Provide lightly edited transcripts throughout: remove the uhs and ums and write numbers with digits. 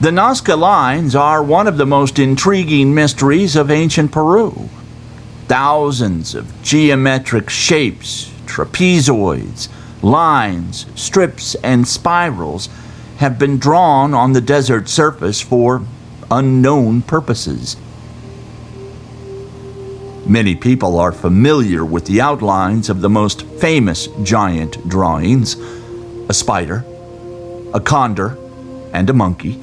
The Nazca lines are one of the most intriguing mysteries of ancient Peru. Thousands of geometric shapes, trapezoids, lines, strips, and spirals have been drawn on the desert surface for unknown purposes. Many people are familiar with the outlines of the most famous giant drawings: a spider, a condor, and a monkey.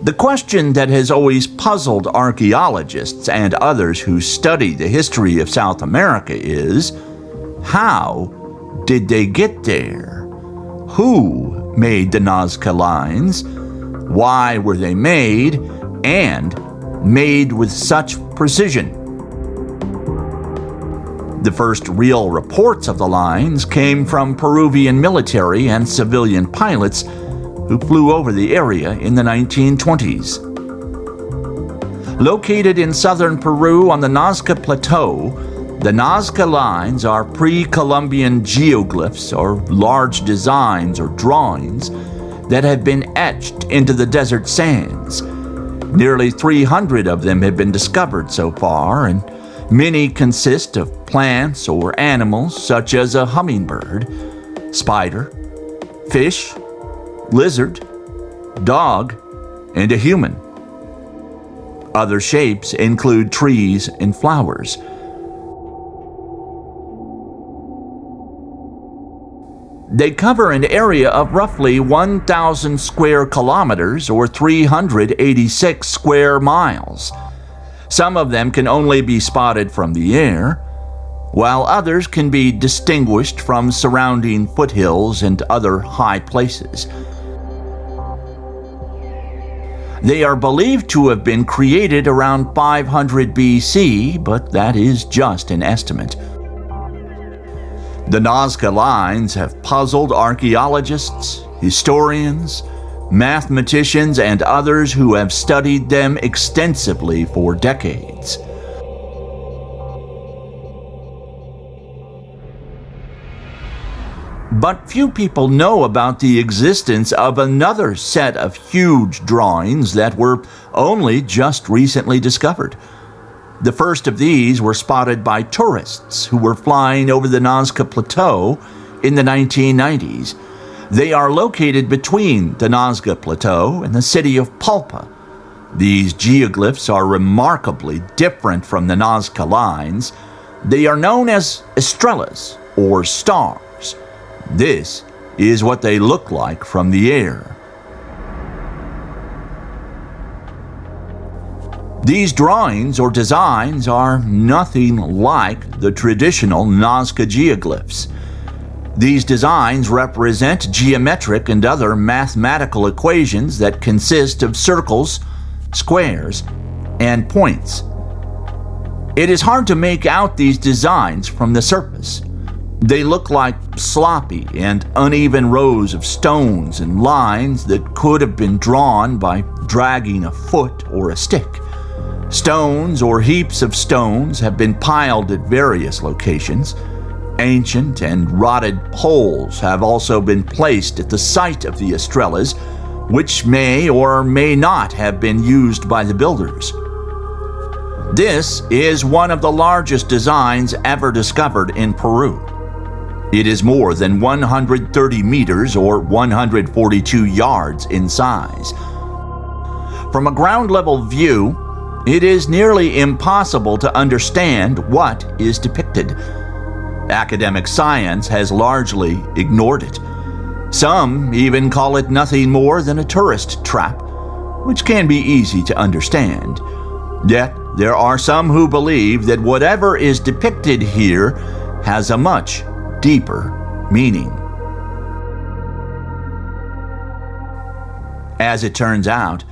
The question that has always puzzled archaeologists and others who study the history of South America is, how did they get there? Who made the Nazca lines? Why were they made? And made with such precision? The first real reports of the lines came from Peruvian military and civilian pilots who flew over the area in the 1920s. Located in southern Peru on the Nazca Plateau, the Nazca lines are pre-Columbian geoglyphs, or large designs or drawings that have been etched into the desert sands. Nearly 300 of them have been discovered so far, and many consist of plants or animals such as a hummingbird, spider, fish, lizard, dog, and a human. Other shapes include trees and flowers. They cover an area of roughly 1,000 square kilometers or 386 square miles. Some of them can only be spotted from the air, while others can be distinguished from surrounding foothills and other high places. They are believed to have been created around 500 BC, but that is just an estimate. The Nazca lines have puzzled archaeologists, historians, mathematicians, and others who have studied them extensively for decades. But few people know about the existence of another set of huge drawings that were only just recently discovered. The first of these were spotted by tourists who were flying over the Nazca Plateau in the 1990s. They are located between the Nazca Plateau and the city of Palpa. These geoglyphs are remarkably different from the Nazca lines. They are known as estrellas, or stars. This is what they look like from the air. These drawings or designs are nothing like the traditional Nazca geoglyphs. These designs represent geometric and other mathematical equations that consist of circles, squares, and points. It is hard to make out these designs from the surface. They look like sloppy and uneven rows of stones and lines that could have been drawn by dragging a foot or a stick. Stones or heaps of stones have been piled at various locations. Ancient and rotted poles have also been placed at the site of the estrellas, which may or may not have been used by the builders. This is one of the largest designs ever discovered in Peru. It is more than 130 meters or 142 yards in size. From a ground-level view, it is nearly impossible to understand what is depicted. Academic science has largely ignored it. Some even call it nothing more than a tourist trap, which can be easy to understand. Yet, there are some who believe that whatever is depicted here has a much deeper meaning. As it turns out,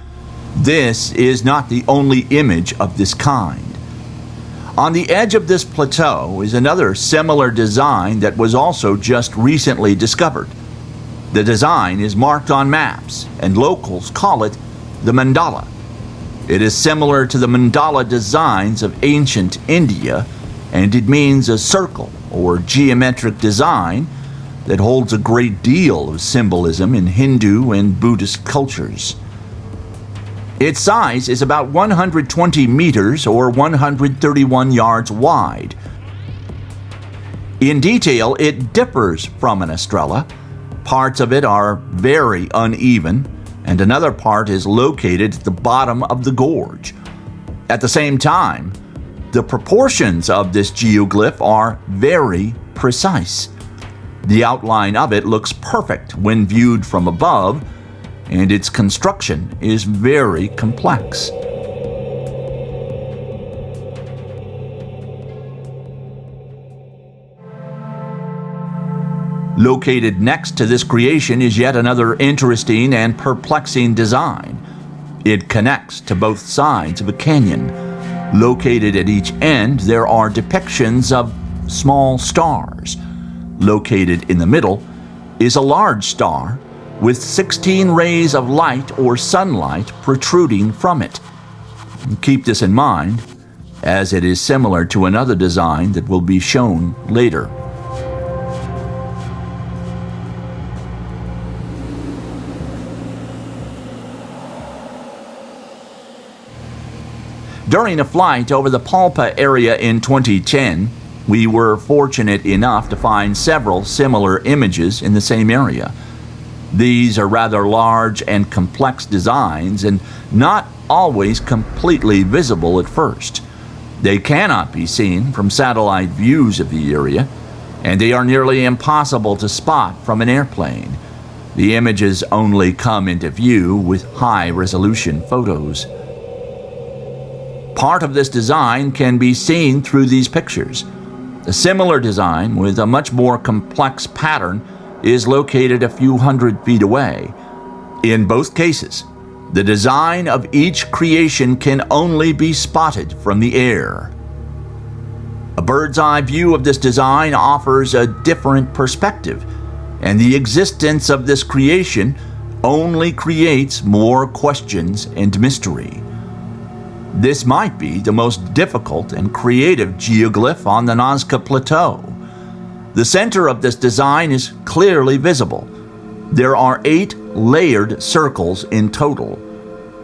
this is not the only image of this kind. On the edge of this plateau is another similar design that was also just recently discovered. The design is marked on maps, and locals call it the mandala. It is similar to the mandala designs of ancient India, and it means a circle or geometric design that holds a great deal of symbolism in Hindu and Buddhist cultures. Its size is about 120 meters or 131 yards wide. In detail, it differs from an estrella. Parts of it are very uneven, and another part is located at the bottom of the gorge. At the same time, the proportions of this geoglyph are very precise. The outline of it looks perfect when viewed from above, and its construction is very complex. Located next to this creation is yet another interesting and perplexing design. It connects to both sides of a canyon. Located at each end, there are depictions of small stars. Located in the middle is a large star with 16 rays of light or sunlight protruding from it. Keep this in mind, as it is similar to another design that will be shown later. During a flight over the Palpa area in 2010, we were fortunate enough to find several similar images in the same area. These are rather large and complex designs and not always completely visible at first. They cannot be seen from satellite views of the area, and they are nearly impossible to spot from an airplane. The images only come into view with high-resolution photos. Part of this design can be seen through these pictures. A similar design with a much more complex pattern is located a few hundred feet away. In both cases, the design of each creation can only be spotted from the air. A bird's eye view of this design offers a different perspective, and the existence of this creation only creates more questions and mystery. This might be the most difficult and creative geoglyph on the Nazca Plateau. The center of this design is clearly visible. There are 8 layered circles in total.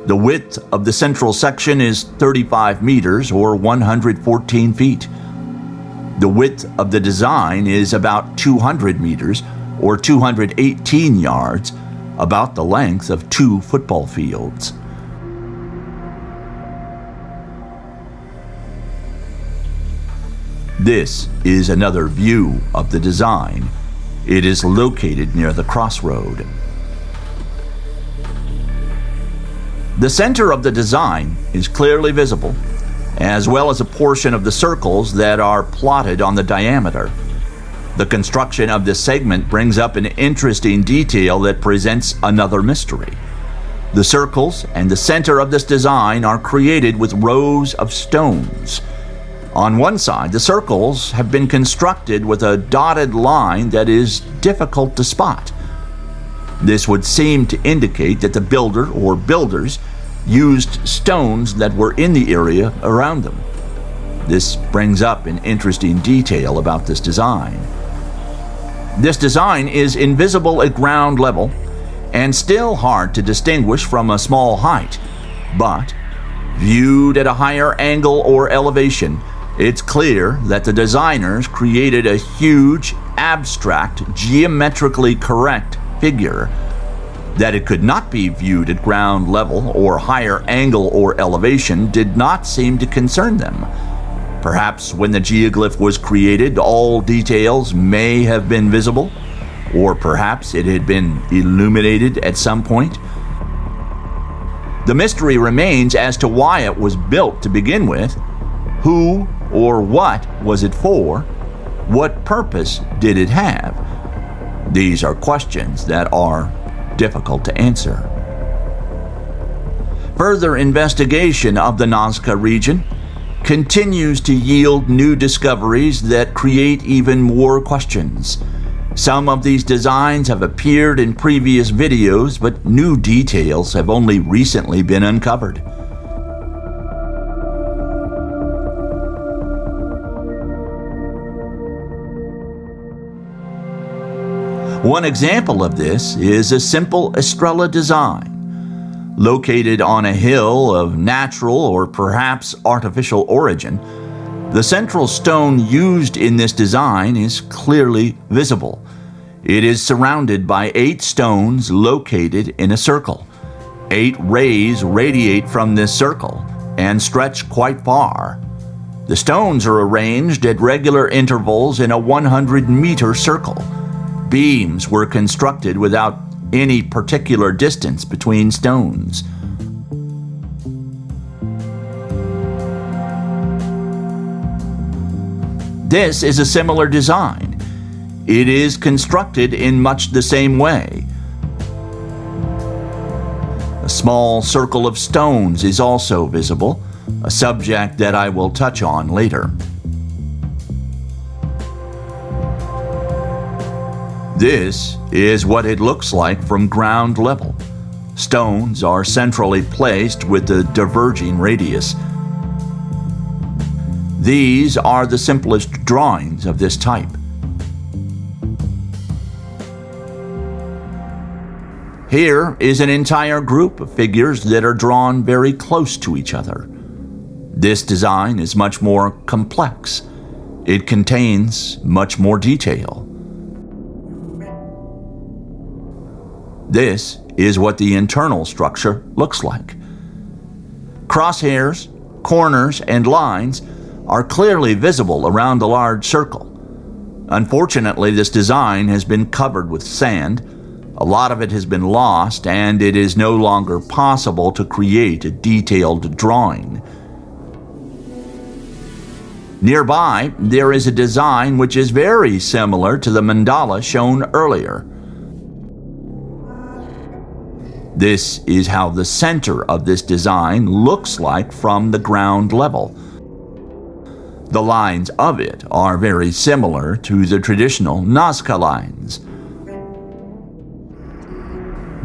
The width of the central section is 35 meters or 114 feet. The width of the design is about 200 meters or 218 yards, about the length of 2 football fields. This is another view of the design. It is located near the crossroad. The center of the design is clearly visible, as well as a portion of the circles that are plotted on the diameter. The construction of this segment brings up an interesting detail that presents another mystery. The circles and the center of this design are created with rows of stones. On one side, the circles have been constructed with a dotted line that is difficult to spot. This would seem to indicate that the builder or builders used stones that were in the area around them. This brings up an interesting detail about this design. This design is invisible at ground level and still hard to distinguish from a small height, but viewed at a higher angle or elevation, it's clear that the designers created a huge, abstract, geometrically correct figure. That it could not be viewed at ground level or higher angle or elevation did not seem to concern them. Perhaps when the geoglyph was created, all details may have been visible, or perhaps it had been illuminated at some point. The mystery remains as to why it was built to begin with. Who or what was it for? What purpose did it have? These are questions that are difficult to answer. Further investigation of the Nazca region continues to yield new discoveries that create even more questions. Some of these designs have appeared in previous videos, but new details have only recently been uncovered. One example of this is a simple Estrella design. Located on a hill of natural or perhaps artificial origin, the central stone used in this design is clearly visible. It is surrounded by 8 stones located in a circle. 8 rays radiate from this circle and stretch quite far. The stones are arranged at regular intervals in a 100-meter circle. Beams were constructed without any particular distance between stones. This is a similar design. It is constructed in much the same way. A small circle of stones is also visible, a subject that I will touch on later. This is what it looks like from ground level. Stones are centrally placed with a diverging radius. These are the simplest drawings of this type. Here is an entire group of figures that are drawn very close to each other. This design is much more complex. It contains much more detail. This is what the internal structure looks like. Crosshairs, corners, and lines are clearly visible around the large circle. Unfortunately, this design has been covered with sand. A lot of it has been lost, and it is no longer possible to create a detailed drawing. Nearby, there is a design which is very similar to the mandala shown earlier. This is how the center of this design looks like from the ground level. The lines of it are very similar to the traditional Nazca lines.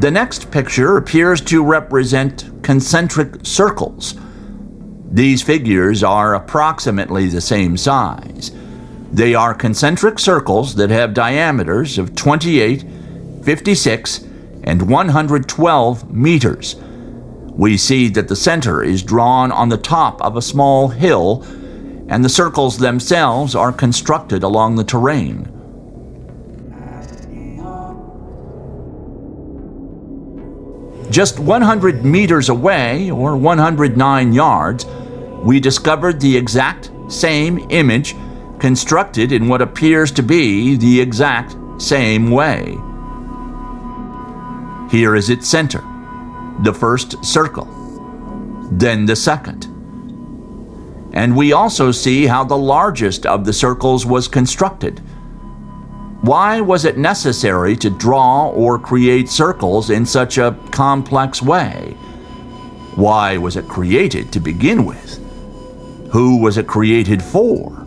The next picture appears to represent concentric circles. These figures are approximately the same size. They are concentric circles that have diameters of 28, 56, and 112 meters. We see that the center is drawn on the top of a small hill, and the circles themselves are constructed along the terrain. Just 100 meters away, or 109 yards, we discovered the exact same image constructed in what appears to be the exact same way. Here is its center, the first circle, then the second. And we also see how the largest of the circles was constructed. Why was it necessary to draw or create circles in such a complex way? Why was it created to begin with? Who was it created for?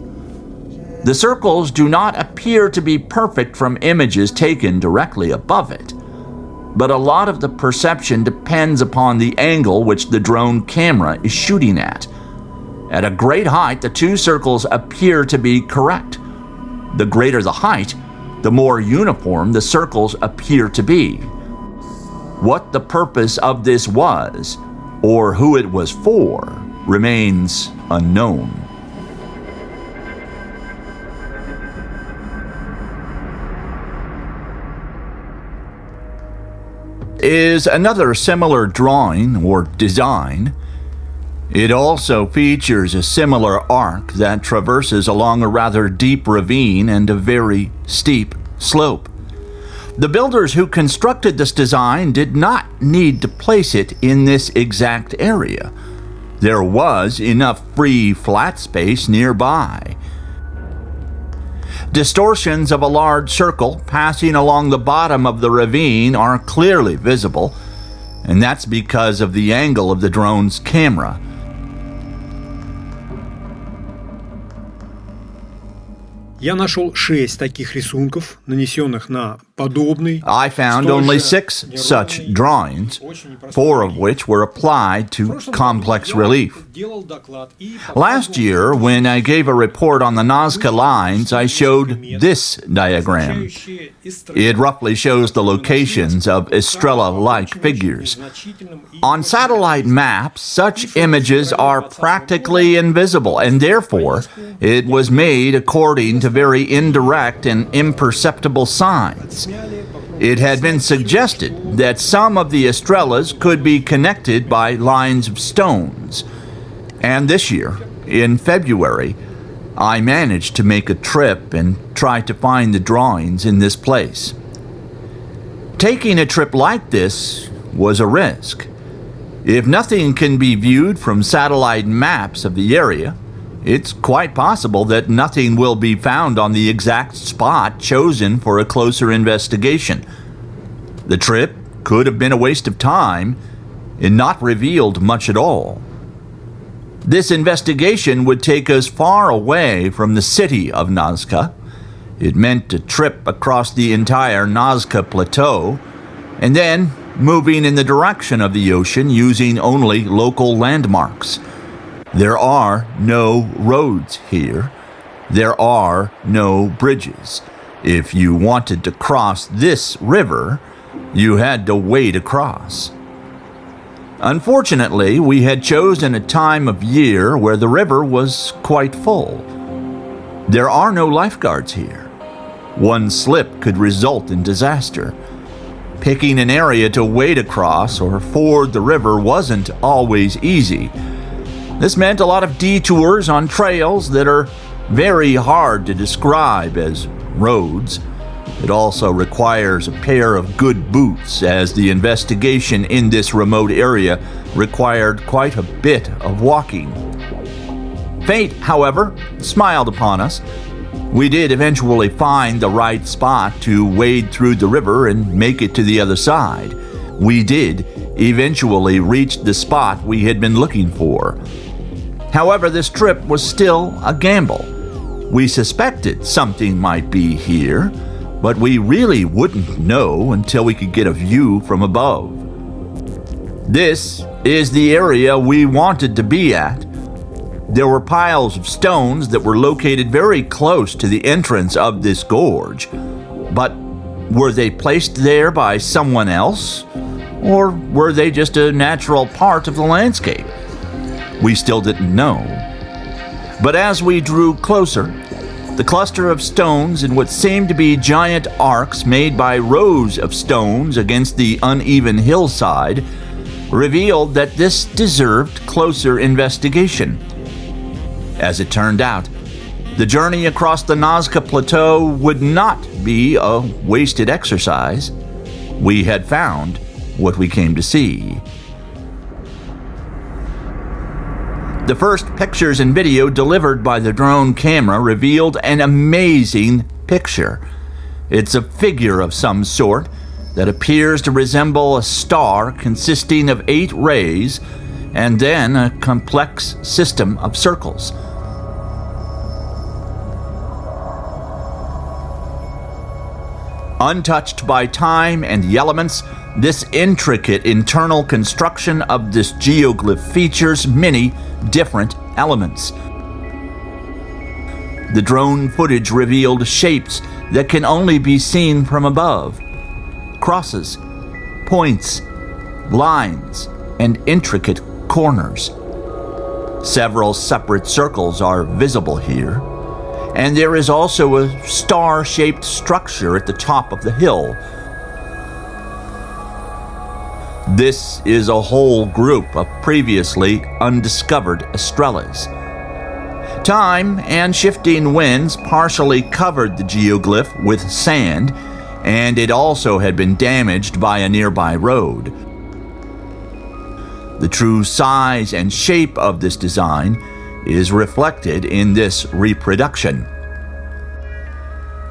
The circles do not appear to be perfect from images taken directly above it, but a lot of the perception depends upon the angle which the drone camera is shooting at. At a great height, the 2 circles appear to be correct. The greater the height, the more uniform the circles appear to be. What the purpose of this was, or who it was for, remains unknown. Is another similar drawing or design. It also features a similar arc that traverses along a rather deep ravine and a very steep slope. The builders who constructed this design did not need to place it in this exact area. There was enough free flat space nearby. Distortions of a large circle passing along the bottom of the ravine are clearly visible, and that's because of the angle of the drone's camera. Я нашел 6 таких рисунков, нанесенных на I found only 6 such drawings, 4 of which were applied to complex relief. Last year, when I gave a report on the Nazca lines, I showed this diagram. It roughly shows the locations of Estrella-like figures. On satellite maps, such images are practically invisible, and therefore it was made according to very indirect and imperceptible signs. It had been suggested that some of the Estrellas could be connected by lines of stones. And this year, in February, I managed to make a trip and try to find the drawings in this place. Taking a trip like this was a risk. If nothing can be viewed from satellite maps of the area, it's quite possible that nothing will be found on the exact spot chosen for a closer investigation. The trip could have been a waste of time and not revealed much at all. This investigation would take us far away from the city of Nazca. It meant a trip across the entire Nazca plateau, and then moving in the direction of the ocean using only local landmarks. There are no roads here. There are no bridges. If you wanted to cross this river, you had to wade across. Unfortunately, we had chosen a time of year where the river was quite full. There are no lifeguards here. One slip could result in disaster. Picking an area to wade across or ford the river wasn't always easy. This meant a lot of detours on trails that are very hard to describe as roads. It also requires a pair of good boots, as the investigation in this remote area required quite a bit of walking. Fate, however, smiled upon us. We did eventually find the right spot to wade through the river and make it to the other side. We did eventually reach the spot we had been looking for. However, this trip was still a gamble. We suspected something might be here, but we really wouldn't know until we could get a view from above. This is the area we wanted to be at. There were piles of stones that were located very close to the entrance of this gorge, but were they placed there by someone else, or were they just a natural part of the landscape? We still didn't know. But as we drew closer, the cluster of stones in what seemed to be giant arcs made by rows of stones against the uneven hillside revealed that this deserved closer investigation. As it turned out, the journey across the Nazca Plateau would not be a wasted exercise. We had found what we came to see. The first pictures and video delivered by the drone camera revealed an amazing picture. It's a figure of some sort that appears to resemble a star consisting of 8 rays and then a complex system of circles. Untouched by time and the elements, this intricate internal construction of this geoglyph features many different elements. The drone footage revealed shapes that can only be seen from above. Crosses, points, lines, and intricate corners. Several separate circles are visible here, and there is also a star-shaped structure at the top of the hill. This is a whole group of previously undiscovered Estrellas. Time and shifting winds partially covered the geoglyph with sand, and it also had been damaged by a nearby road. The true size and shape of this design is reflected in this reproduction.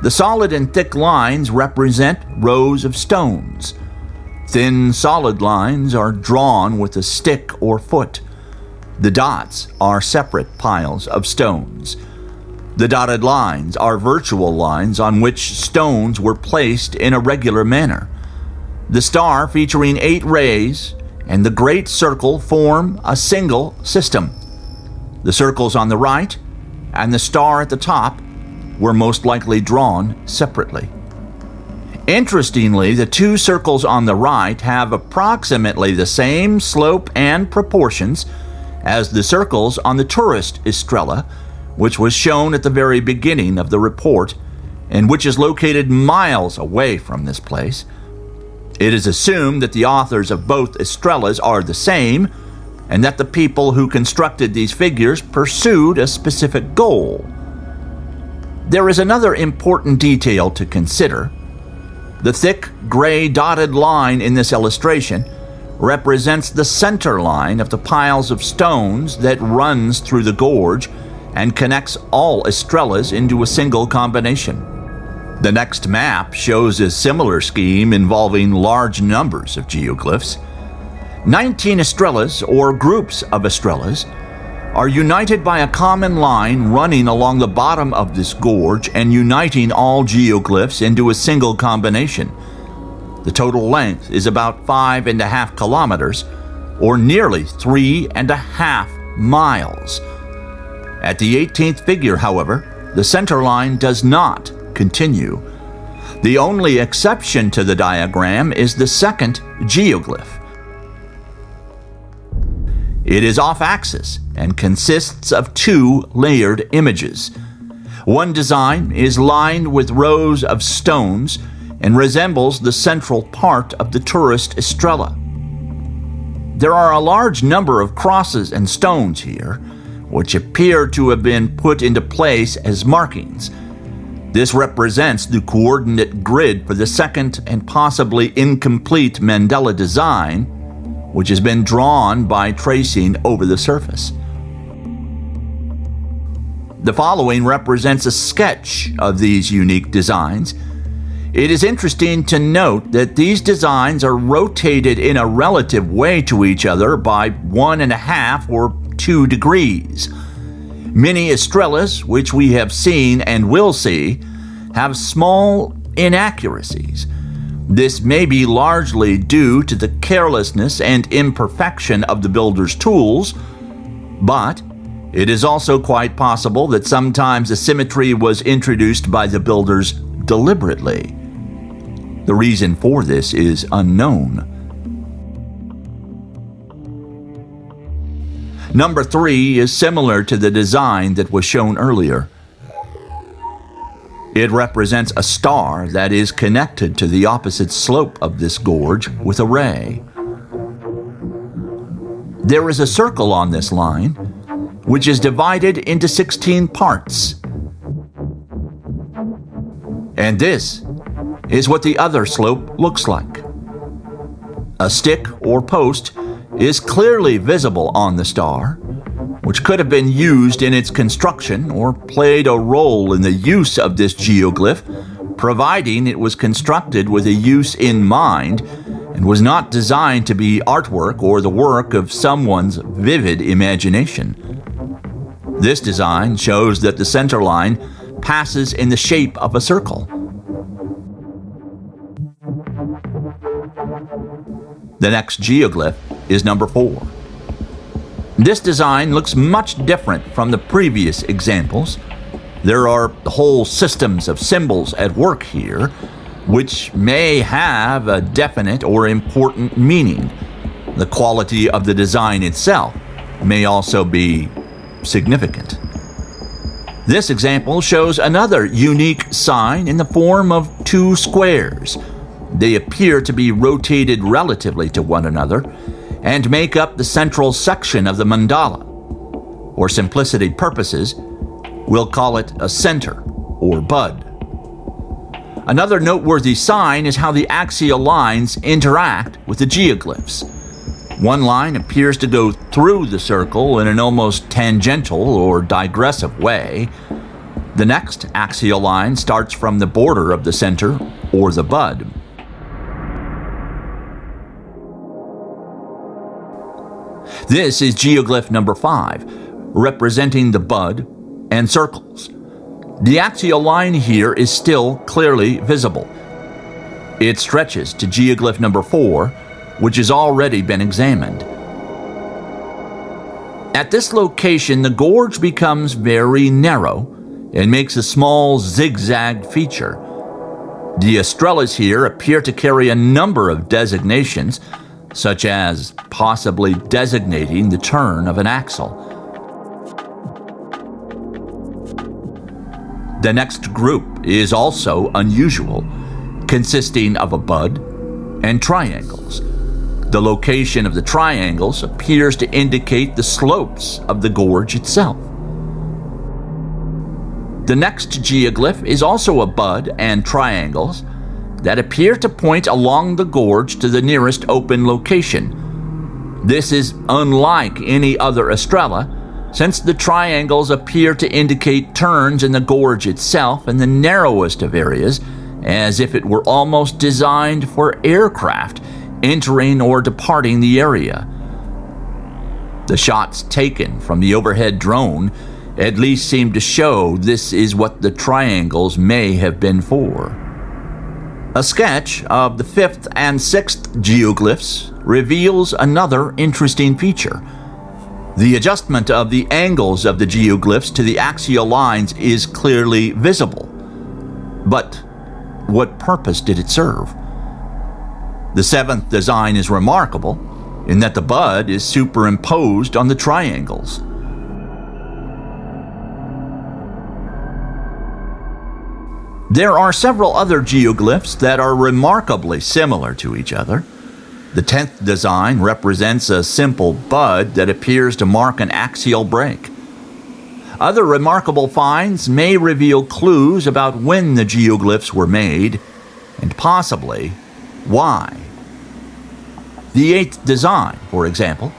The solid and thick lines represent rows of stones. Thin, solid lines are drawn with a stick or foot. The dots are separate piles of stones. The dotted lines are virtual lines on which stones were placed in a regular manner. The star featuring 8 rays and the great circle form a single system. The circles on the right and the star at the top were most likely drawn separately. Interestingly, the 2 circles on the right have approximately the same slope and proportions as the circles on the tourist Estrella, which was shown at the very beginning of the report and which is located miles away from this place. It is assumed that the authors of both Estrellas are the same and that the people who constructed these figures pursued a specific goal. There is another important detail to consider. The thick gray dotted line in this illustration represents the center line of the piles of stones that runs through the gorge and connects all Estrellas into a single combination. The next map shows a similar scheme involving large numbers of geoglyphs. 19 Estrellas, or groups of Estrellas, are united by a common line running along the bottom of this gorge and uniting all geoglyphs into a single combination. The total length is about 5.5 kilometers, or nearly 3.5 miles. At the 18th figure, however, the center line does not continue. The only exception to the diagram is the second geoglyph. It is off-axis and consists of 2 layered images. One design is lined with rows of stones and resembles the central part of the tourist Estrella. There are a large number of crosses and stones here, which appear to have been put into place as markings. This represents the coordinate grid for the second and possibly incomplete mandala design, which has been drawn by tracing over the surface. The following represents a sketch of these unique designs. It is interesting to note that these designs are rotated in a relative way to each other by 1.5 or 2 degrees. Many Estrellas, which we have seen and will see, have small inaccuracies. This may be largely due to the carelessness and imperfection of the builder's tools, but it is also quite possible that sometimes asymmetry was introduced by the builders deliberately. The reason for this is unknown. Number 3 is similar to the design that was shown earlier. It represents a star that is connected to the opposite slope of this gorge with a ray. There is a circle on this line, which is divided into 16 parts. And this is what the other slope looks like. A stick or post is clearly visible on the star, which could have been used in its construction or played a role in the use of this geoglyph, providing it was constructed with a use in mind and was not designed to be artwork or the work of someone's vivid imagination. This design shows that the center line passes in the shape of a circle. The next geoglyph is number 4. This design looks much different from the previous examples. There are whole systems of symbols at work here, which may have a definite or important meaning. The quality of the design itself may also be significant. This example shows another unique sign in the form of 2 squares. They appear to be rotated relatively to one another and make up the central section of the mandala. For simplicity purposes, we'll call it a center or bud. Another noteworthy sign is how the axial lines interact with the geoglyphs. One line appears to go through the circle in an almost tangential or digressive way. The next axial line starts from the border of the center or the bud. This is geoglyph number 5, representing the bud and circles. The axial line here is still clearly visible. It stretches to geoglyph number 4, which has already been examined. At this location, the gorge becomes very narrow and makes a small zigzag feature. The Estrellas here appear to carry a number of designations, such as possibly designating the turn of an axle. The next group is also unusual, consisting of a bud and triangles. The location of the triangles appears to indicate the slopes of the gorge itself. The next geoglyph is also a bud and triangles that appear to point along the gorge to the nearest open location. This is unlike any other Estrella, since the triangles appear to indicate turns in the gorge itself in the narrowest of areas, as if it were almost designed for aircraft entering or departing the area. The shots taken from the overhead drone at least seem to show this is what the triangles may have been for. A sketch of the 5th and 6th geoglyphs reveals another interesting feature. The adjustment of the angles of the geoglyphs to the axial lines is clearly visible. But what purpose did it serve? The 7th design is remarkable in that the bud is superimposed on the triangles. There are several other geoglyphs that are remarkably similar to each other. The 10th design represents a simple bud that appears to mark an axial break. Other remarkable finds may reveal clues about when the geoglyphs were made, and possibly why. The 8th design, for example,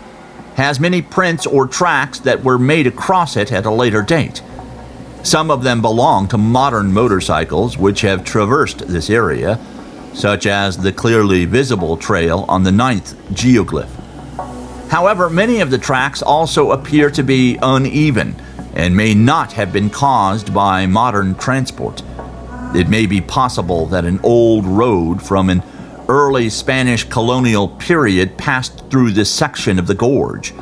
has many prints or tracks that were made across it at a later date. Some of them belong to modern motorcycles which have traversed this area, such as the clearly visible trail on the 9th geoglyph. However, many of the tracks also appear to be uneven and may not have been caused by modern transport. It may be possible that an old road from an early Spanish colonial period passed through this section of the gorge.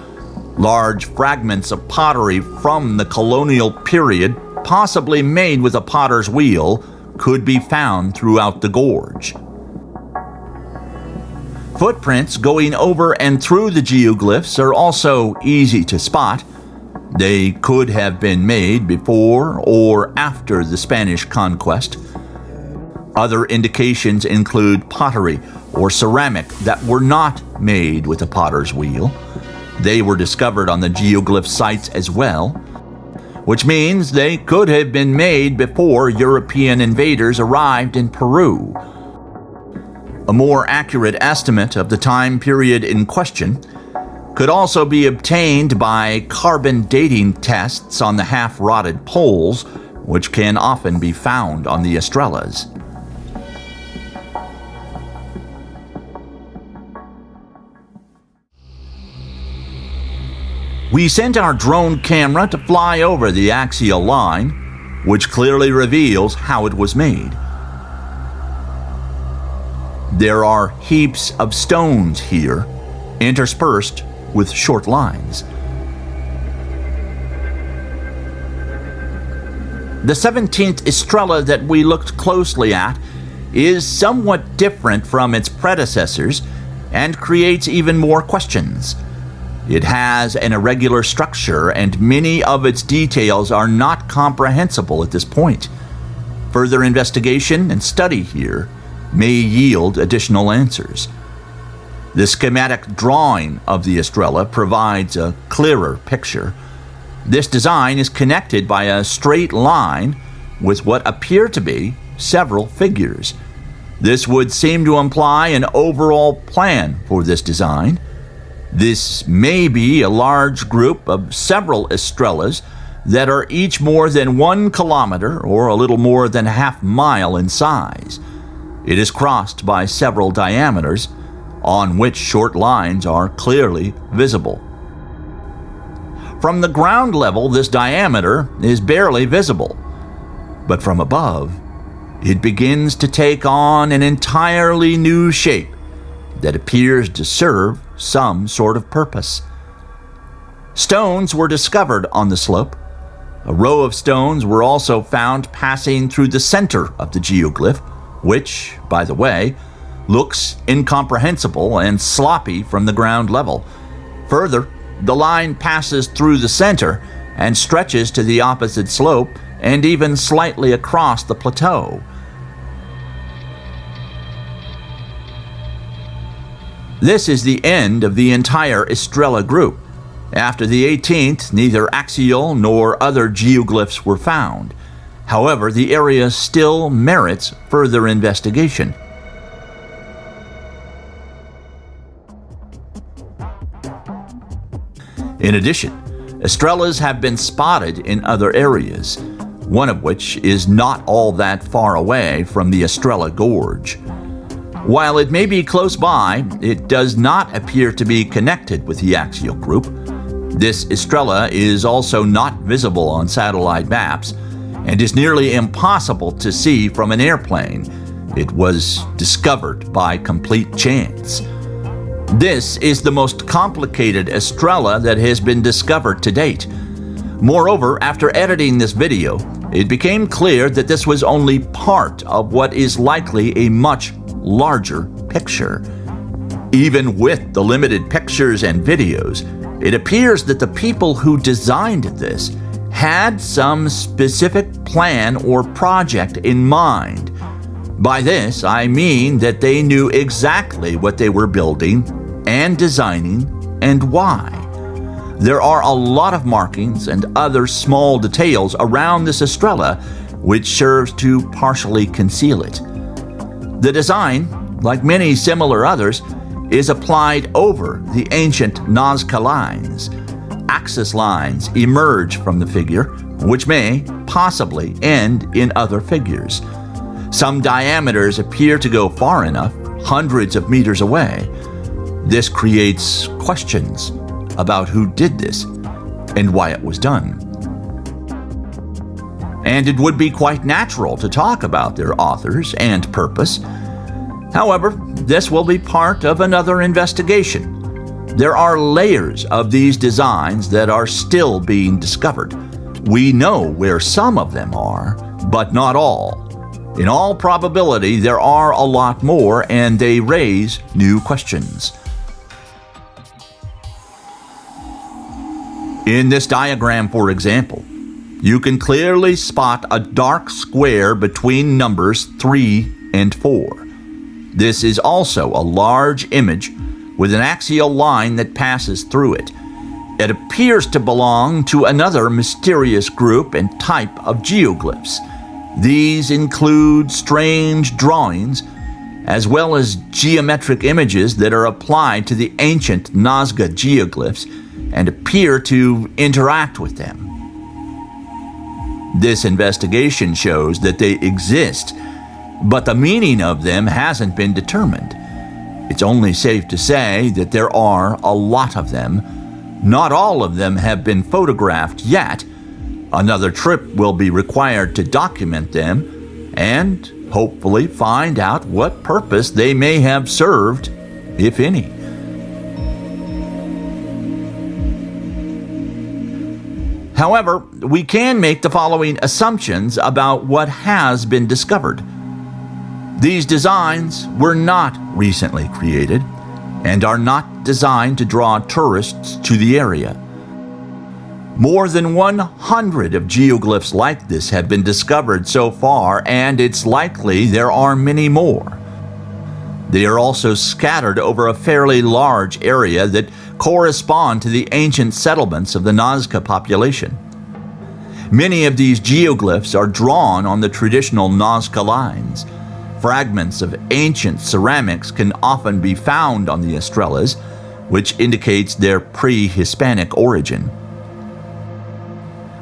Large fragments of pottery from the colonial period, possibly made with a potter's wheel, could be found throughout the gorge. Footprints going over and through the geoglyphs are also easy to spot. They could have been made before or after the Spanish conquest. Other indications include pottery or ceramic that were not made with a potter's wheel. They were discovered on the geoglyph sites as well, which means they could have been made before European invaders arrived in Peru. A more accurate estimate of the time period in question could also be obtained by carbon dating tests on the half-rotted poles, which can often be found on the Estrellas. We sent our drone camera to fly over the axial line, which clearly reveals how it was made. There are heaps of stones here, interspersed with short lines. The 17th Estrella that we looked closely at is somewhat different from its predecessors and creates even more questions. It has an irregular structure, and many of its details are not comprehensible at this point. Further investigation and study here may yield additional answers. The schematic drawing of the Estrella provides a clearer picture. This design is connected by a straight line with what appear to be several figures. This would seem to imply an overall plan for this design. This may be a large group of several Estrellas that are each more than 1 kilometer or a little more than a half-mile in size. It is crossed by several diameters, on which short lines are clearly visible. From the ground level, this diameter is barely visible. But from above, it begins to take on an entirely new shape that appears to serve some sort of purpose. Stones were discovered on the slope. A row of stones were also found passing through the center of the geoglyph, which, by the way, looks incomprehensible and sloppy from the ground level. Further, the line passes through the center and stretches to the opposite slope and even slightly across the plateau. This is the end of the entire Estrella group. After the 18th, neither axial nor other geoglyphs were found. However, the area still merits further investigation. In addition, Estrellas have been spotted in other areas, one of which is not all that far away from the Estrella Gorge. While it may be close by, it does not appear to be connected with the axial group. This Estrella is also not visible on satellite maps and is nearly impossible to see from an airplane. It was discovered by complete chance. This is the most complicated Estrella that has been discovered to date. Moreover, after editing this video, it became clear that this was only part of what is likely a much larger picture. Even with the limited pictures and videos, it appears that the people who designed this had some specific plan or project in mind. By this, I mean that they knew exactly what they were building and designing and why. There are a lot of markings and other small details around this Estrella which serves to partially conceal it. The design, like many similar others, is applied over the ancient Nazca lines. Axis lines emerge from the figure, which may possibly end in other figures. Some diameters appear to go far enough, hundreds of meters away. This creates questions about who did this and why it was done. And it would be quite natural to talk about their authors and purpose. However, this will be part of another investigation. There are layers of these designs that are still being discovered. We know where some of them are, but not all. In all probability, there are a lot more, and they raise new questions. In this diagram, for example, you can clearly spot a dark square between numbers 3 and 4. This is also a large image with an axial line that passes through it. It appears to belong to another mysterious group and type of geoglyphs. These include strange drawings, as well as geometric images that are applied to the ancient Nazca geoglyphs and appear to interact with them. This investigation shows that they exist, but the meaning of them hasn't been determined. It's only safe to say that there are a lot of them. Not all of them have been photographed yet. Another trip will be required to document them and hopefully find out what purpose they may have served, if any. However, we can make the following assumptions about what has been discovered. These designs were not recently created and are not designed to draw tourists to the area. More than 100 of geoglyphs like this have been discovered so far, and it's likely there are many more. They are also scattered over a fairly large area that correspond to the ancient settlements of the Nazca population. Many of these geoglyphs are drawn on the traditional Nazca lines. Fragments of ancient ceramics can often be found on the Estrellas, which indicates their pre-Hispanic origin.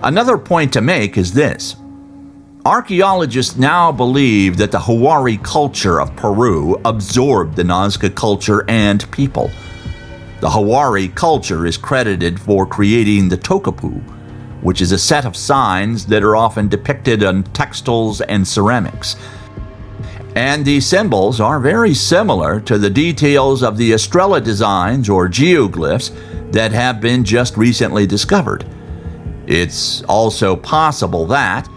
Another point to make is this. Archaeologists now believe that the Huari culture of Peru absorbed the Nazca culture and people. The Huari culture is credited for creating the Tokapu, which is a set of signs that are often depicted on textiles and ceramics. And these symbols are very similar to the details of the Estrella designs or geoglyphs that have been just recently discovered. It's also possible that,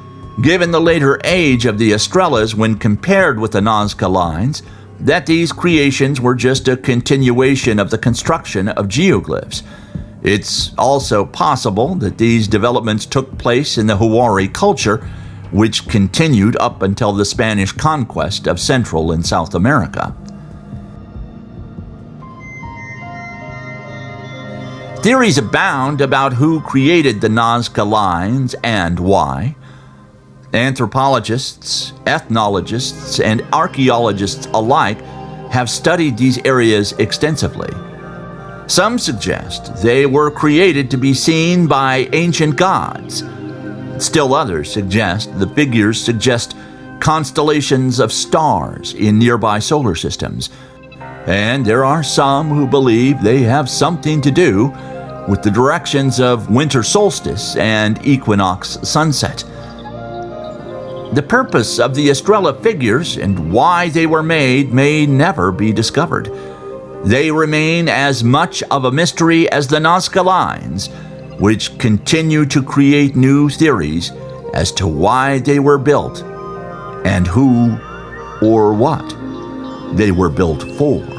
given the later age of the Estrellas when compared with the Nazca lines, that these creations were just a continuation of the construction of geoglyphs. It's also possible that these developments took place in the Huari culture, which continued up until the Spanish conquest of Central and South America. Theories abound about who created the Nazca lines and why. Anthropologists, ethnologists, and archaeologists alike have studied these areas extensively. Some suggest they were created to be seen by ancient gods. Still others suggest the figures suggest constellations of stars in nearby solar systems. And there are some who believe they have something to do with the directions of winter solstice and equinox sunset. The purpose of the Estrella figures and why they were made may never be discovered. They remain as much of a mystery as the Nazca lines, which continue to create new theories as to why they were built and who or what they were built for.